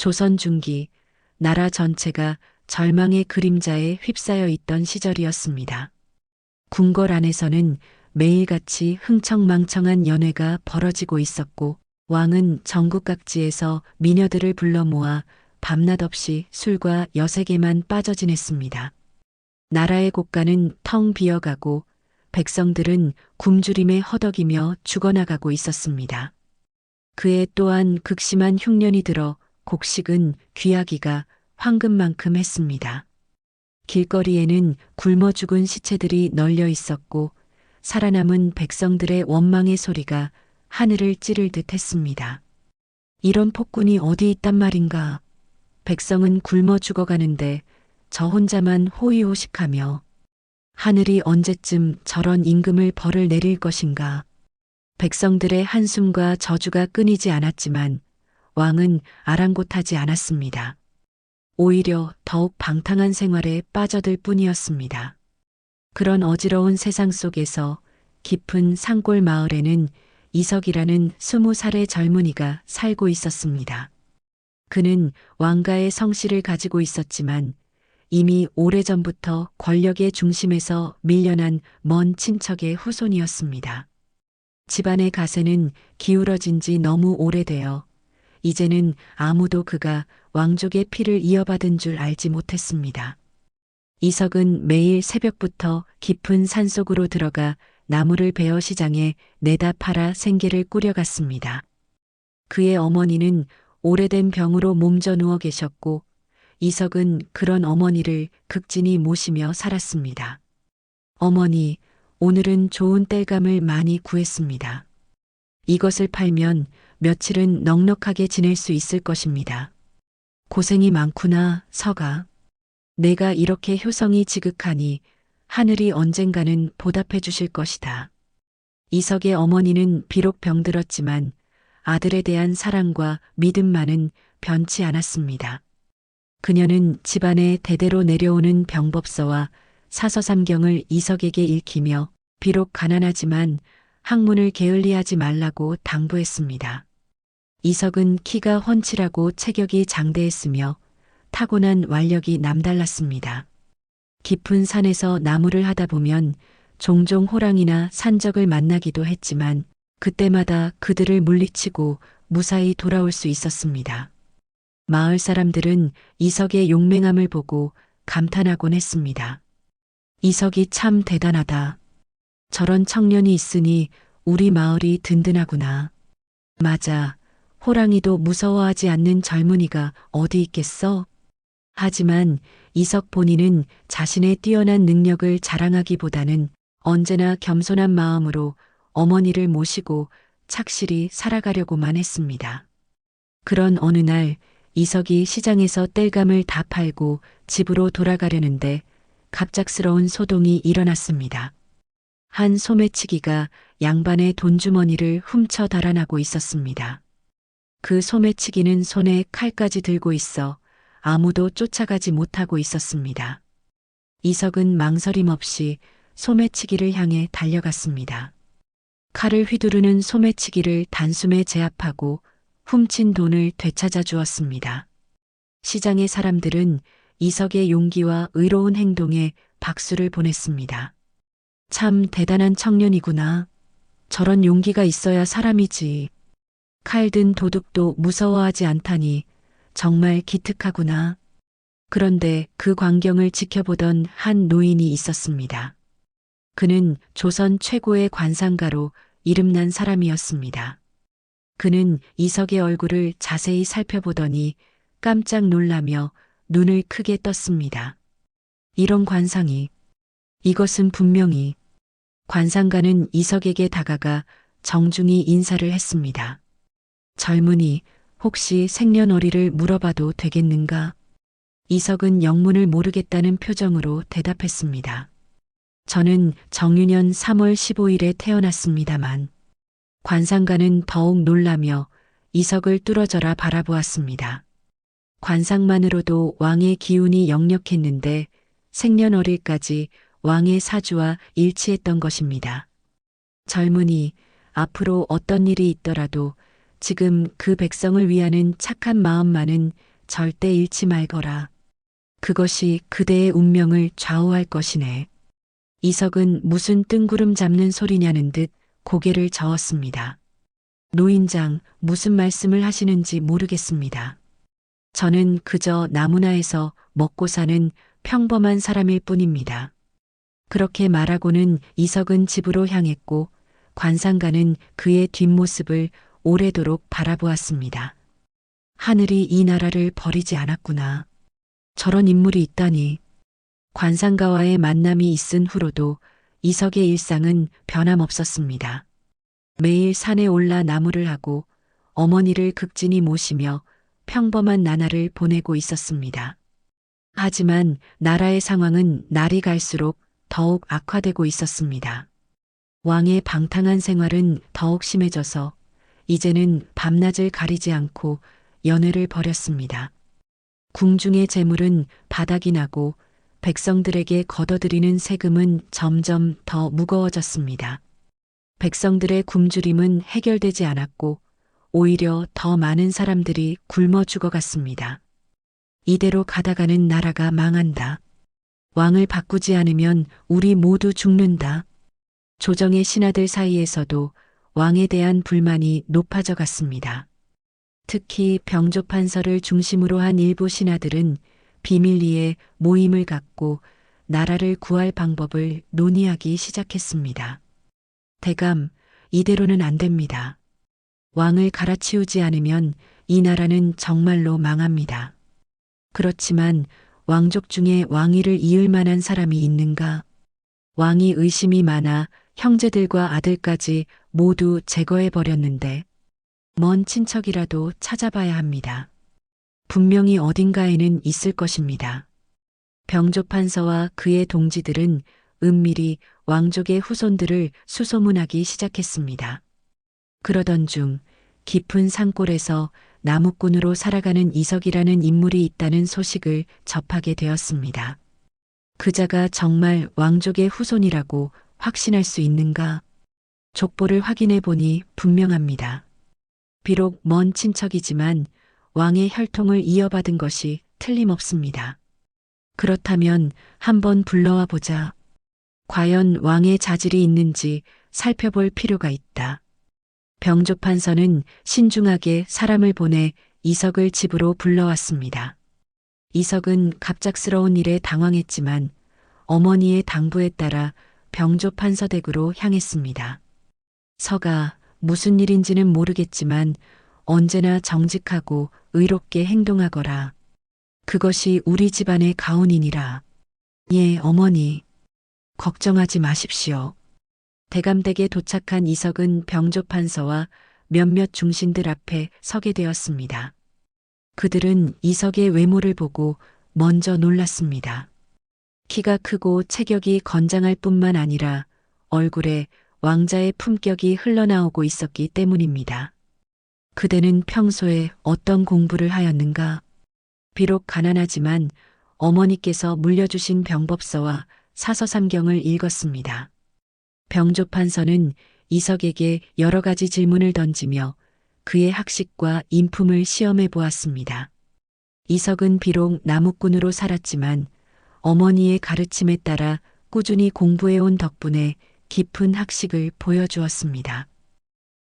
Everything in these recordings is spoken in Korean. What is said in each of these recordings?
조선 중기 나라 전체가 절망의 그림자에 휩싸여 있던 시절이었습니다. 궁궐 안에서는 매일같이 흥청망청한 연회가 벌어지고 있었고 왕은 전국 각지에서 미녀들을 불러 모아 밤낮 없이 술과 여색에만 빠져 지냈습니다. 나라의 국가는 텅 비어가고 백성들은 굶주림에 허덕이며 죽어나가고 있었습니다. 그에 또한 극심한 흉년이 들어 곡식은 귀하기가 황금만큼 했습니다. 길거리에는 굶어 죽은 시체들이 널려 있었고 살아남은 백성들의 원망의 소리가 하늘을 찌를 듯 했습니다. 이런 폭군이 어디 있단 말인가. 백성은 굶어 죽어가는데 저 혼자만 호의호식하며 하늘이 언제쯤 저런 임금을 벌을 내릴 것인가. 백성들의 한숨과 저주가 끊이지 않았지만 왕은 아랑곳하지 않았습니다. 오히려 더욱 방탕한 생활에 빠져들 뿐이었습니다. 그런 어지러운 세상 속에서 깊은 산골 마을에는 이석이라는 20살의 젊은이가 살고 있었습니다. 그는 왕가의 성씨를 가지고 있었지만 이미 오래전부터 권력의 중심에서 밀려난 먼 친척의 후손이었습니다. 집안의 가세는 기울어진 지 너무 오래되어 이제는 아무도 그가 왕족의 피를 이어받은 줄 알지 못했습니다. 이석은 매일 새벽부터 깊은 산속으로 들어가 나무를 베어 시장에 내다 팔아 생계를 꾸려갔습니다. 그의 어머니는 오래된 병으로 몸져 누워 계셨고 이석은 그런 어머니를 극진히 모시며 살았습니다. 어머니, 오늘은 좋은 땔감을 많이 구했습니다. 이것을 팔면 며칠은 넉넉하게 지낼 수 있을 것입니다. 고생이 많구나, 서가. 내가 이렇게 효성이 지극하니 하늘이 언젠가는 보답해 주실 것이다. 이석의 어머니는 비록 병들었지만 아들에 대한 사랑과 믿음만은 변치 않았습니다. 그녀는 집안에 대대로 내려오는 병법서와 사서삼경을 이석에게 읽히며 비록 가난하지만 학문을 게을리하지 말라고 당부했습니다. 이석은 키가 훤칠하고 체격이 장대했으며 타고난 완력이 남달랐습니다. 깊은 산에서 나무를 하다 보면 종종 호랑이나 산적을 만나기도 했지만 그때마다 그들을 물리치고 무사히 돌아올 수 있었습니다. 마을 사람들은 이석의 용맹함을 보고 감탄하곤 했습니다. 이석이 참 대단하다. 저런 청년이 있으니 우리 마을이 든든하구나. 맞아. 호랑이도 무서워하지 않는 젊은이가 어디 있겠어? 하지만 이석 본인은 자신의 뛰어난 능력을 자랑하기보다는 언제나 겸손한 마음으로 어머니를 모시고 착실히 살아가려고만 했습니다. 그런 어느 날 이석이 시장에서 땔감을 다 팔고 집으로 돌아가려는데 갑작스러운 소동이 일어났습니다. 한 소매치기가 양반의 돈주머니를 훔쳐 달아나고 있었습니다. 그 소매치기는 손에 칼까지 들고 있어 아무도 쫓아가지 못하고 있었습니다. 이석은 망설임 없이 소매치기를 향해 달려갔습니다. 칼을 휘두르는 소매치기를 단숨에 제압하고 훔친 돈을 되찾아 주었습니다. 시장의 사람들은 이석의 용기와 의로운 행동에 박수를 보냈습니다. 참 대단한 청년이구나. 저런 용기가 있어야 사람이지. 칼 든 도둑도 무서워하지 않다니 정말 기특하구나. 그런데 그 광경을 지켜보던 한 노인이 있었습니다. 그는 조선 최고의 관상가로 이름난 사람이었습니다. 그는 이석의 얼굴을 자세히 살펴보더니 깜짝 놀라며 눈을 크게 떴습니다. 이런 관상이, 이것은 분명히. 관상가는 이석에게 다가가 정중히 인사를 했습니다. 젊은이, 혹시 생년월일을 물어봐도 되겠는가? 이석은 영문을 모르겠다는 표정으로 대답했습니다. 저는 정유년 3월 15일에 태어났습니다만. 관상가는 더욱 놀라며 이석을 뚫어져라 바라보았습니다. 관상만으로도 왕의 기운이 역력했는데 생년월일까지 왕의 사주와 일치했던 것입니다. 젊은이, 앞으로 어떤 일이 있더라도 지금 그 백성을 위하는 착한 마음만은 절대 잃지 말거라. 그것이 그대의 운명을 좌우할 것이네. 이석은 무슨 뜬구름 잡는 소리냐는 듯 고개를 저었습니다. 노인장, 무슨 말씀을 하시는지 모르겠습니다. 저는 그저 나무나에서 먹고 사는 평범한 사람일 뿐입니다. 그렇게 말하고는 이석은 집으로 향했고 관상가는 그의 뒷모습을 오래도록 바라보았습니다. 하늘이 이 나라를 버리지 않았구나. 저런 인물이 있다니. 관상가와의 만남이 있은 후로도 이석의 일상은 변함없었습니다. 매일 산에 올라 나무를 하고 어머니를 극진히 모시며 평범한 나날을 보내고 있었습니다. 하지만 나라의 상황은 날이 갈수록 더욱 악화되고 있었습니다. 왕의 방탕한 생활은 더욱 심해져서 이제는 밤낮을 가리지 않고 연회를 벌였습니다. 궁중의 재물은 바닥이 나고 백성들에게 걷어들이는 세금은 점점 더 무거워졌습니다. 백성들의 굶주림은 해결되지 않았고 오히려 더 많은 사람들이 굶어 죽어갔습니다. 이대로 가다가는 나라가 망한다. 왕을 바꾸지 않으면 우리 모두 죽는다. 조정의 신하들 사이에서도 왕에 대한 불만이 높아져 갔습니다. 특히 병조판서를 중심으로 한 일부 신하들은 비밀리에 모임을 갖고 나라를 구할 방법을 논의하기 시작했습니다. 대감, 이대로는 안 됩니다. 왕을 갈아치우지 않으면 이 나라는 정말로 망합니다. 그렇지만 왕족 중에 왕위를 이을 만한 사람이 있는가? 왕이 의심이 많아 형제들과 아들까지 모두 제거해버렸는데 먼 친척이라도 찾아봐야 합니다. 분명히 어딘가에는 있을 것입니다. 병조판서와 그의 동지들은 은밀히 왕족의 후손들을 수소문하기 시작했습니다. 그러던 중 깊은 산골에서 나무꾼으로 살아가는 이석이라는 인물이 있다는 소식을 접하게 되었습니다. 그자가 정말 왕족의 후손이라고 확신할 수 있는가? 족보를 확인해 보니 분명합니다. 비록 먼 친척이지만 왕의 혈통을 이어받은 것이 틀림없습니다. 그렇다면 한번 불러와 보자. 과연 왕의 자질이 있는지 살펴볼 필요가 있다. 병조판서는 신중하게 사람을 보내 이석을 집으로 불러왔습니다. 이석은 갑작스러운 일에 당황했지만 어머니의 당부에 따라 병조판서 댁으로 향했습니다. 서가, 무슨 일인지는 모르겠지만 언제나 정직하고 의롭게 행동하거라. 그것이 우리 집안의 가훈이니라. 예, 어머니. 걱정하지 마십시오. 대감댁에 도착한 이석은 병조판서와 몇몇 중신들 앞에 서게 되었습니다. 그들은 이석의 외모를 보고 먼저 놀랐습니다. 키가 크고 체격이 건장할 뿐만 아니라 얼굴에 왕자의 품격이 흘러나오고 있었기 때문입니다. 그대는 평소에 어떤 공부를 하였는가? 비록 가난하지만 어머니께서 물려주신 병법서와 사서삼경을 읽었습니다. 병조판서는 이석에게 여러 가지 질문을 던지며 그의 학식과 인품을 시험해 보았습니다. 이석은 비록 나무꾼으로 살았지만 어머니의 가르침에 따라 꾸준히 공부해온 덕분에 깊은 학식을 보여주었습니다.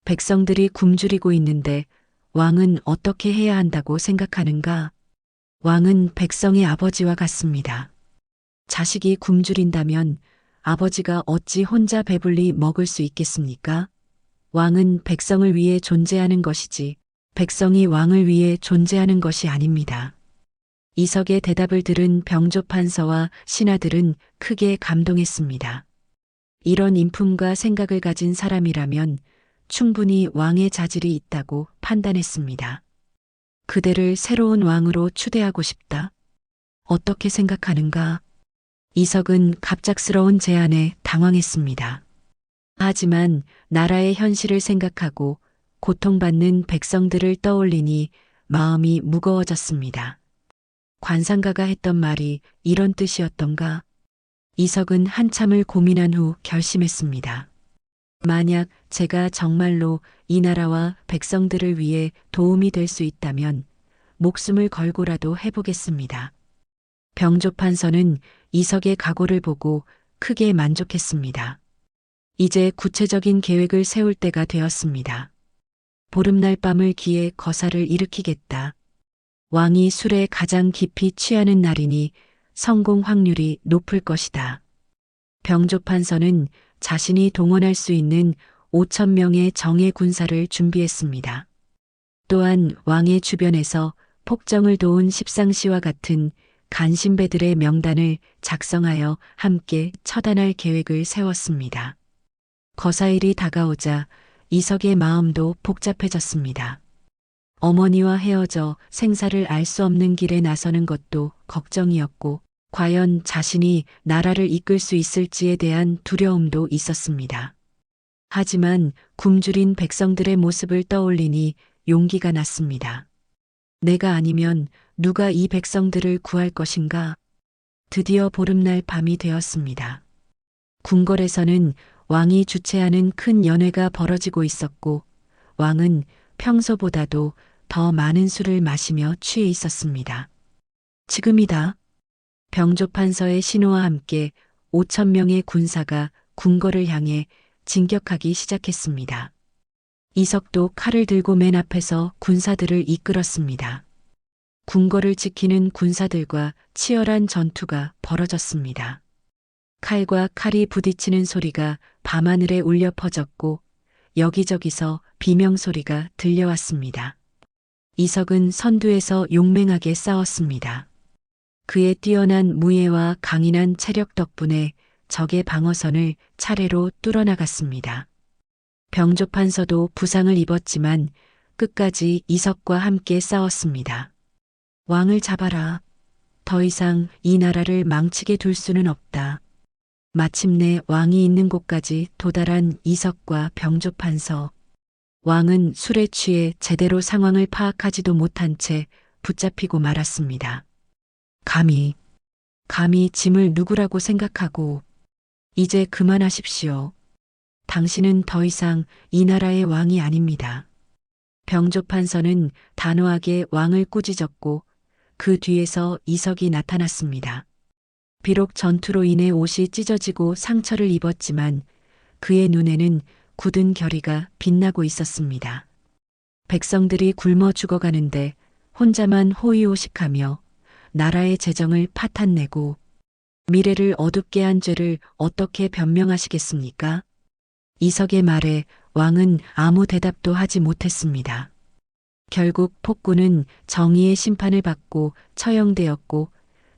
백성들이 굶주리고 있는데 왕은 어떻게 해야 한다고 생각하는가? 왕은 백성의 아버지와 같습니다. 자식이 굶주린다면 아버지가 어찌 혼자 배불리 먹을 수 있겠습니까? 왕은 백성을 위해 존재하는 것이지 백성이 왕을 위해 존재하는 것이 아닙니다. 이석의 대답을 들은 병조판서와 신하들은 크게 감동했습니다. 이런 인품과 생각을 가진 사람이라면 충분히 왕의 자질이 있다고 판단했습니다. 그대를 새로운 왕으로 추대하고 싶다. 어떻게 생각하는가? 이석은 갑작스러운 제안에 당황했습니다. 하지만 나라의 현실을 생각하고 고통받는 백성들을 떠올리니 마음이 무거워졌습니다. 관상가가 했던 말이 이런 뜻이었던가? 이석은 한참을 고민한 후 결심했습니다. 만약 제가 정말로 이 나라와 백성들을 위해 도움이 될 수 있다면 목숨을 걸고라도 해보겠습니다. 병조판서는 이석의 각오를 보고 크게 만족했습니다. 이제 구체적인 계획을 세울 때가 되었습니다. 보름날 밤을 기해 거사를 일으키겠다. 왕이 술에 가장 깊이 취하는 날이니 성공 확률이 높을 것이다. 병조판서는 자신이 동원할 수 있는 5천 명의 정예 군사를 준비했습니다. 또한 왕의 주변에서 폭정을 도운 십상시와 같은 간신배들의 명단을 작성하여 함께 처단할 계획을 세웠습니다. 거사일이 다가오자 이석의 마음도 복잡해졌습니다. 어머니와 헤어져 생사를 알 수 없는 길에 나서는 것도 걱정이었고, 과연 자신이 나라를 이끌 수 있을지에 대한 두려움도 있었습니다. 하지만 굶주린 백성들의 모습을 떠올리니 용기가 났습니다. 내가 아니면 누가 이 백성들을 구할 것인가? 드디어 보름날 밤이 되었습니다. 궁궐에서는 왕이 주최하는 큰 연회가 벌어지고 있었고, 왕은 평소보다도 더 많은 술을 마시며 취해 있었습니다. 지금이다. 병조판서의 신호와 함께 5천 명의 군사가 궁궐을 향해 진격하기 시작했습니다. 이석도 칼을 들고 맨 앞에서 군사들을 이끌었습니다. 궁궐을 지키는 군사들과 치열한 전투가 벌어졌습니다. 칼과 칼이 부딪히는 소리가 밤하늘에 울려 퍼졌고 여기저기서 비명소리가 들려왔습니다. 이석은 선두에서 용맹하게 싸웠습니다. 그의 뛰어난 무예와 강인한 체력 덕분에 적의 방어선을 차례로 뚫어나갔습니다. 병조판서도 부상을 입었지만 끝까지 이석과 함께 싸웠습니다. 왕을 잡아라. 더 이상 이 나라를 망치게 둘 수는 없다. 마침내 왕이 있는 곳까지 도달한 이석과 병조판서. 왕은 술에 취해 제대로 상황을 파악하지도 못한 채 붙잡히고 말았습니다. 감히 짐을 누구라고 생각하고 이제 그만하십시오. 당신은 더 이상 이 나라의 왕이 아닙니다. 병조판서는 단호하게 왕을 꾸짖었고 그 뒤에서 이석이 나타났습니다. 비록 전투로 인해 옷이 찢어지고 상처를 입었지만 그의 눈에는 굳은 결의가 빛나고 있었습니다. 백성들이 굶어 죽어가는데 혼자만 호의호식하며 나라의 재정을 파탄내고 미래를 어둡게 한 죄를 어떻게 변명하시겠습니까? 이석의 말에 왕은 아무 대답도 하지 못했습니다. 결국 폭군은 정의의 심판을 받고 처형되었고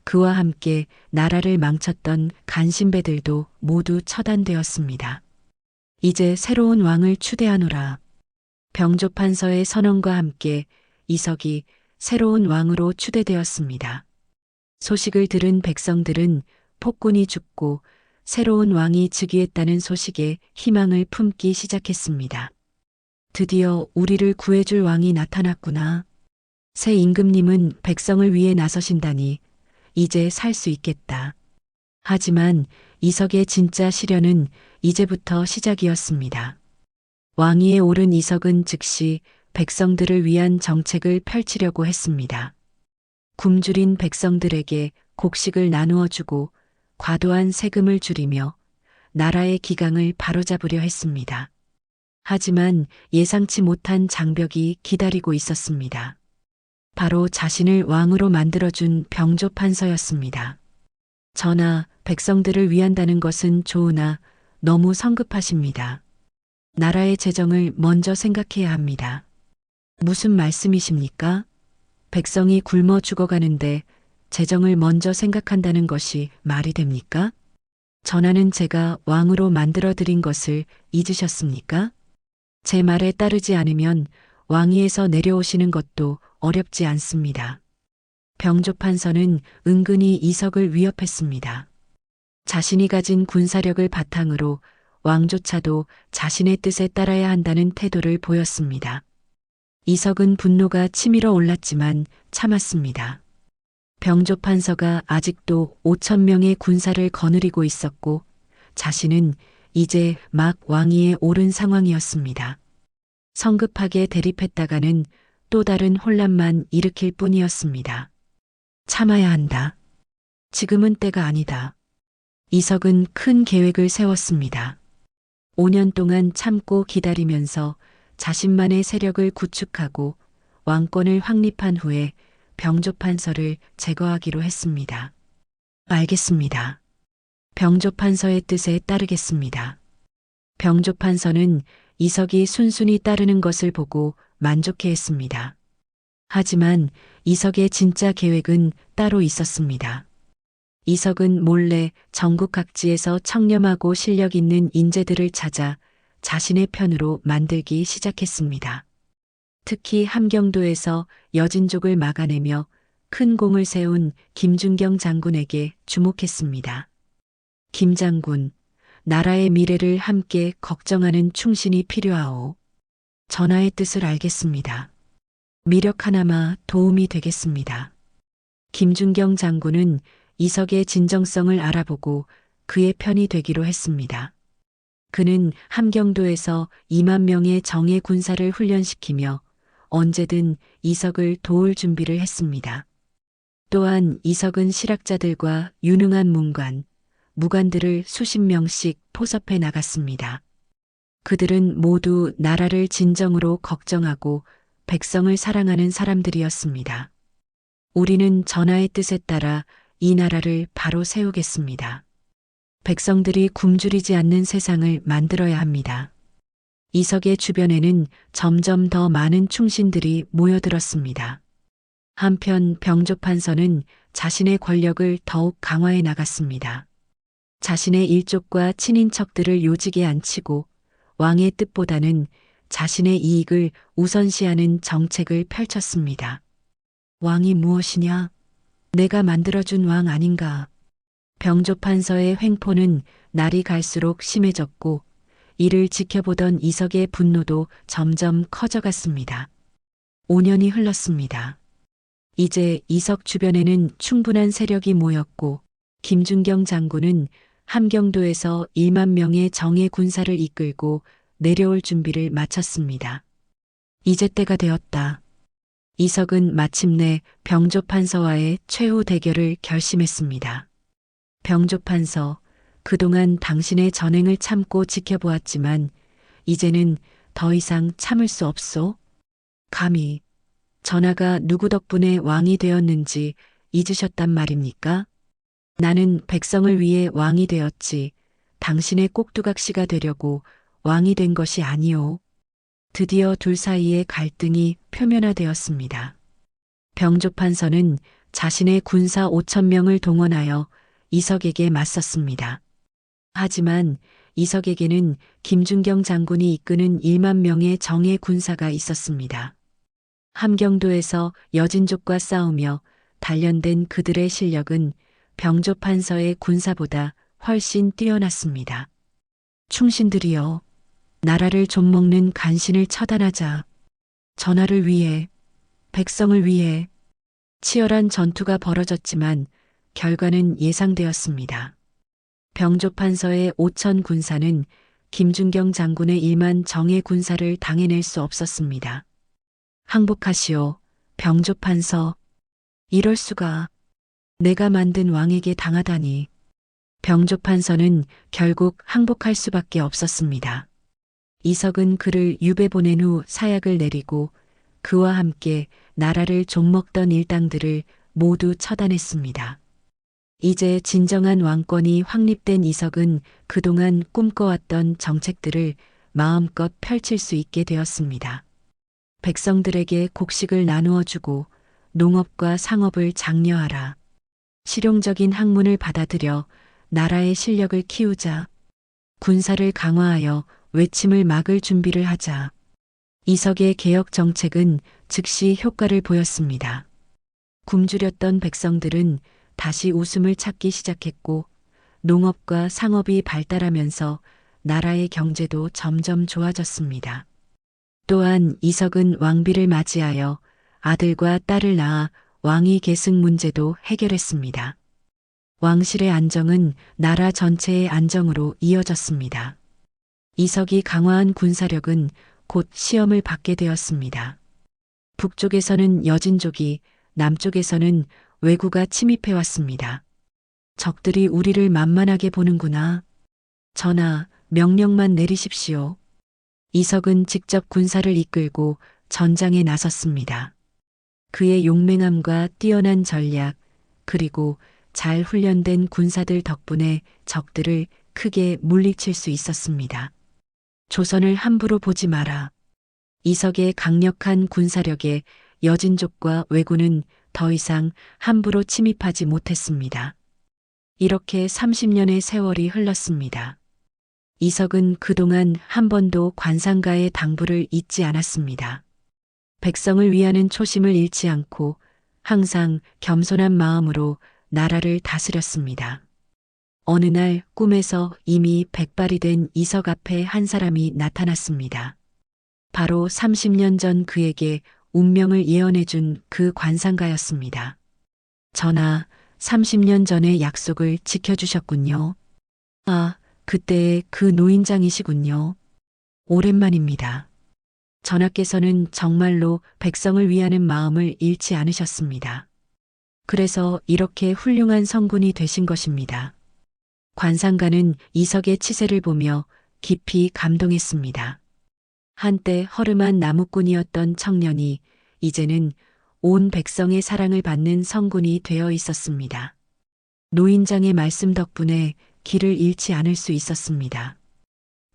그와 함께 나라를 망쳤던 간신배들도 모두 처단되었습니다. 이제 새로운 왕을 추대하노라. 병조판서의 선언과 함께 이석이 새로운 왕으로 추대되었습니다. 소식을 들은 백성들은 폭군이 죽고 새로운 왕이 즉위했다는 소식에 희망을 품기 시작했습니다. 드디어 우리를 구해줄 왕이 나타났구나. 새 임금님은 백성을 위해 나서신다니 이제 살 수 있겠다. 하지만 이석의 진짜 시련은 이제부터 시작이었습니다. 왕위에 오른 이석은 즉시 백성들을 위한 정책을 펼치려고 했습니다. 굶주린 백성들에게 곡식을 나누어 주고 과도한 세금을 줄이며 나라의 기강을 바로잡으려 했습니다. 하지만 예상치 못한 장벽이 기다리고 있었습니다. 바로 자신을 왕으로 만들어준 병조판서였습니다. 전하, 백성들을 위한다는 것은 좋으나 너무 성급하십니다. 나라의 재정을 먼저 생각해야 합니다. 무슨 말씀이십니까? 백성이 굶어 죽어가는데 재정을 먼저 생각한다는 것이 말이 됩니까? 전하는 제가 왕으로 만들어드린 것을 잊으셨습니까? 제 말에 따르지 않으면 왕위에서 내려오시는 것도 어렵지 않습니다. 병조판서는 은근히 이석을 위협했습니다. 자신이 가진 군사력을 바탕으로 왕조차도 자신의 뜻에 따라야 한다는 태도를 보였습니다. 이석은 분노가 치밀어 올랐지만 참았습니다. 병조판서가 아직도 5천 명의 군사를 거느리고 있었고 자신은 이제 막 왕위에 오른 상황이었습니다. 성급하게 대립했다가는 또 다른 혼란만 일으킬 뿐이었습니다. 참아야 한다. 지금은 때가 아니다. 이석은 큰 계획을 세웠습니다. 5년 동안 참고 기다리면서 자신만의 세력을 구축하고 왕권을 확립한 후에 병조판서를 제거하기로 했습니다. 알겠습니다. 병조판서의 뜻에 따르겠습니다. 병조판서는 이석이 순순히 따르는 것을 보고 만족해했습니다. 하지만 이석의 진짜 계획은 따로 있었습니다. 이석은 몰래 전국 각지에서 청렴하고 실력 있는 인재들을 찾아 자신의 편으로 만들기 시작했습니다. 특히 함경도에서 여진족을 막아내며 큰 공을 세운 김준경 장군에게 주목했습니다. 김 장군, 나라의 미래를 함께 걱정하는 충신이 필요하오. 전하의 뜻을 알겠습니다. 미력 하나마 도움이 되겠습니다. 김준경 장군은 이석의 진정성을 알아보고 그의 편이 되기로 했습니다. 그는 함경도에서 2만 명의 정예 군사를 훈련시키며 언제든 이석을 도울 준비를 했습니다. 또한 이석은 실학자들과 유능한 문관, 무관들을 수십 명씩 포섭해 나갔습니다. 그들은 모두 나라를 진정으로 걱정하고 백성을 사랑하는 사람들이었습니다. 우리는 전하의 뜻에 따라 이 나라를 바로 세우겠습니다. 백성들이 굶주리지 않는 세상을 만들어야 합니다. 이석의 주변에는 점점 더 많은 충신들이 모여들었습니다. 한편 병조판서는 자신의 권력을 더욱 강화해 나갔습니다. 자신의 일족과 친인척들을 요직에 앉히고 왕의 뜻보다는 자신의 이익을 우선시하는 정책을 펼쳤습니다. 왕이 무엇이냐? 내가 만들어준 왕 아닌가? 병조판서의 횡포는 날이 갈수록 심해졌고 이를 지켜보던 이석의 분노도 점점 커져갔습니다. 5년이 흘렀습니다. 이제 이석 주변에는 충분한 세력이 모였고 김준경 장군은 함경도에서 1만 명의 정예 군사를 이끌고 내려올 준비를 마쳤습니다. 이제 때가 되었다. 이석은 마침내 병조판서와의 최후 대결을 결심했습니다. 병조판서, 그동안 당신의 전행을 참고 지켜보았지만 이제는 더 이상 참을 수 없소? 감히 전하가 누구 덕분에 왕이 되었는지 잊으셨단 말입니까? 나는 백성을 위해 왕이 되었지 당신의 꼭두각시가 되려고 왕이 된 것이 아니오. 드디어 둘 사이의 갈등이 표면화되었습니다. 병조판서는 자신의 군사 5천 명을 동원하여 이석에게 맞섰습니다. 하지만 이석에게는 김준경 장군이 이끄는 1만 명의 정예 군사가 있었습니다. 함경도에서 여진족과 싸우며 단련된 그들의 실력은 병조판서의 군사보다 훨씬 뛰어났습니다. 충신들이여, 나라를 좀먹는 간신을 처단하자. 전하를 위해, 백성을 위해. 치열한 전투가 벌어졌지만 결과는 예상되었습니다. 병조판서의 5천 군사는 김준경 장군의 1만 정예 군사를 당해낼 수 없었습니다. 항복하시오, 병조판서. 이럴 수가. 내가 만든 왕에게 당하다니. 병조판서는 결국 항복할 수밖에 없었습니다. 이석은 그를 유배 보낸 후 사약을 내리고 그와 함께 나라를 좀먹던 일당들을 모두 처단했습니다. 이제 진정한 왕권이 확립된 이석은 그동안 꿈꿔왔던 정책들을 마음껏 펼칠 수 있게 되었습니다. 백성들에게 곡식을 나누어 주고 농업과 상업을 장려하라. 실용적인 학문을 받아들여 나라의 실력을 키우자. 군사를 강화하여 외침을 막을 준비를 하자. 이석의 개혁 정책은 즉시 효과를 보였습니다. 굶주렸던 백성들은 다시 웃음을 찾기 시작했고 농업과 상업이 발달하면서 나라의 경제도 점점 좋아졌습니다. 또한 이석은 왕비를 맞이하여 아들과 딸을 낳아 왕위 계승 문제도 해결했습니다. 왕실의 안정은 나라 전체의 안정으로 이어졌습니다. 이석이 강화한 군사력은 곧 시험을 받게 되었습니다. 북쪽에서는 여진족이, 남쪽에서는 왜구가 침입해 왔습니다. 적들이 우리를 만만하게 보는구나. 전하, 명령만 내리십시오. 이석은 직접 군사를 이끌고 전장에 나섰습니다. 그의 용맹함과 뛰어난 전략, 그리고 잘 훈련된 군사들 덕분에 적들을 크게 물리칠 수 있었습니다. 조선을 함부로 보지 마라. 이석의 강력한 군사력에 여진족과 왜구는 더 이상 함부로 침입하지 못했습니다. 이렇게 30년의 세월이 흘렀습니다. 이석은 그동안 한 번도 관상가의 당부를 잊지 않았습니다. 백성을 위하는 초심을 잃지 않고 항상 겸손한 마음으로 나라를 다스렸습니다. 어느 날 꿈에서 이미 백발이 된 이석 앞에 한 사람이 나타났습니다. 바로 30년 전 그에게 운명을 예언해 준 그 관상가였습니다. 전하, 30년 전의 약속을 지켜주셨군요. 아, 그때의 그 노인장이시군요. 오랜만입니다. 전하께서는 정말로 백성을 위하는 마음을 잃지 않으셨습니다. 그래서 이렇게 훌륭한 성군이 되신 것입니다. 관상가는 이석의 치세를 보며 깊이 감동했습니다. 한때 허름한 나무꾼이었던 청년이 이제는 온 백성의 사랑을 받는 성군이 되어 있었습니다. 노인장의 말씀 덕분에 길을 잃지 않을 수 있었습니다.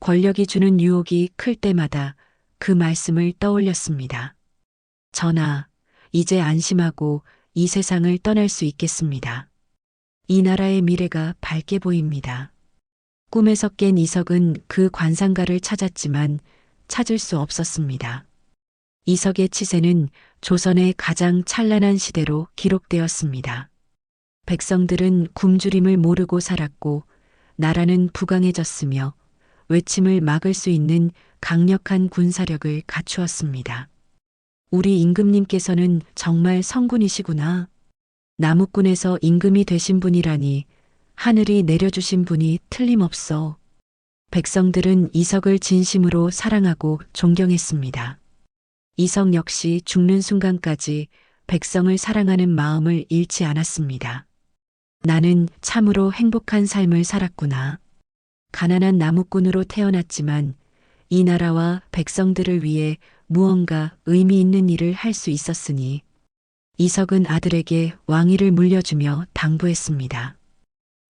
권력이 주는 유혹이 클 때마다 그 말씀을 떠올렸습니다. 전하, 이제 안심하고 이 세상을 떠날 수 있겠습니다. 이 나라의 미래가 밝게 보입니다. 꿈에서 깬 이석은 그 관상가를 찾았지만 찾을 수 없었습니다. 이석의 치세는 조선의 가장 찬란한 시대로 기록되었습니다. 백성들은 굶주림을 모르고 살았고 나라는 부강해졌으며 외침을 막을 수 있는 강력한 군사력을 갖추었습니다. 우리 임금님께서는 정말 성군이시구나. 나무꾼에서 임금이 되신 분이라니 하늘이 내려주신 분이 틀림없어. 백성들은 이석을 진심으로 사랑하고 존경했습니다. 이석 역시 죽는 순간까지 백성을 사랑하는 마음을 잃지 않았습니다. 나는 참으로 행복한 삶을 살았구나. 가난한 나무꾼으로 태어났지만 이 나라와 백성들을 위해 무언가 의미 있는 일을 할 수 있었으니 이석은 아들에게 왕위를 물려주며 당부했습니다.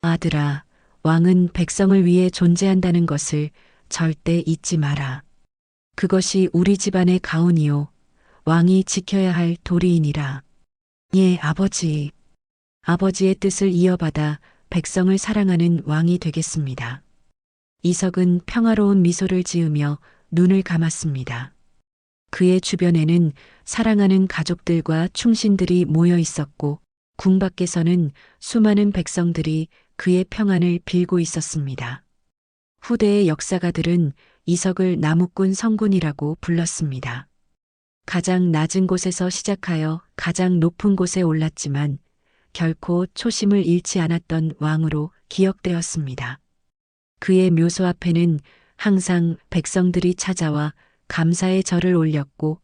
아들아, 왕은 백성을 위해 존재한다는 것을 절대 잊지 마라. 그것이 우리 집안의 가훈이요. 왕이 지켜야 할 도리이니라. 예, 아버지. 아버지의 뜻을 이어받아 백성을 사랑하는 왕이 되겠습니다. 이석은 평화로운 미소를 지으며 눈을 감았습니다. 그의 주변에는 사랑하는 가족들과 충신들이 모여 있었고 궁 밖에서는 수많은 백성들이 그의 평안을 빌고 있었습니다. 후대의 역사가들은 이석을 나무꾼 성군이라고 불렀습니다. 가장 낮은 곳에서 시작하여 가장 높은 곳에 올랐지만 결코 초심을 잃지 않았던 왕으로 기억되었습니다. 그의 묘소 앞에는 항상 백성들이 찾아와 감사의 절을 올렸고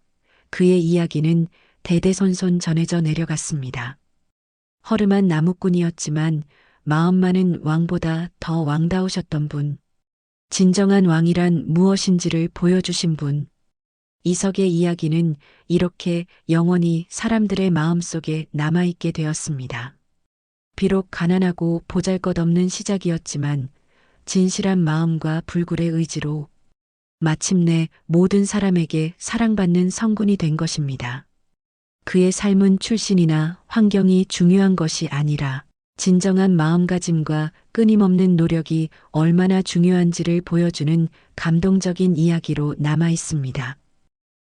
그의 이야기는 대대손손 전해져 내려갔습니다. 허름한 나무꾼이었지만 마음만은 왕보다 더 왕다우셨던 분. 진정한 왕이란 무엇인지를 보여주신 분. 이석의 이야기는 이렇게 영원히 사람들의 마음속에 남아있게 되었습니다. 비록 가난하고 보잘것없는 시작이었지만 진실한 마음과 불굴의 의지로 마침내 모든 사람에게 사랑받는 성군이 된 것입니다. 그의 삶은 출신이나 환경이 중요한 것이 아니라 진정한 마음가짐과 끊임없는 노력이 얼마나 중요한지를 보여주는 감동적인 이야기로 남아 있습니다.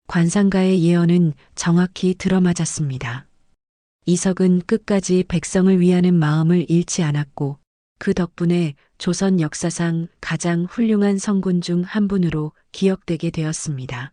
관상가의 예언은 정확히 들어맞았습니다. 이석은 끝까지 백성을 위하는 마음을 잃지 않았고 그 덕분에 조선 역사상 가장 훌륭한 성군 중 한 분으로 기억되게 되었습니다.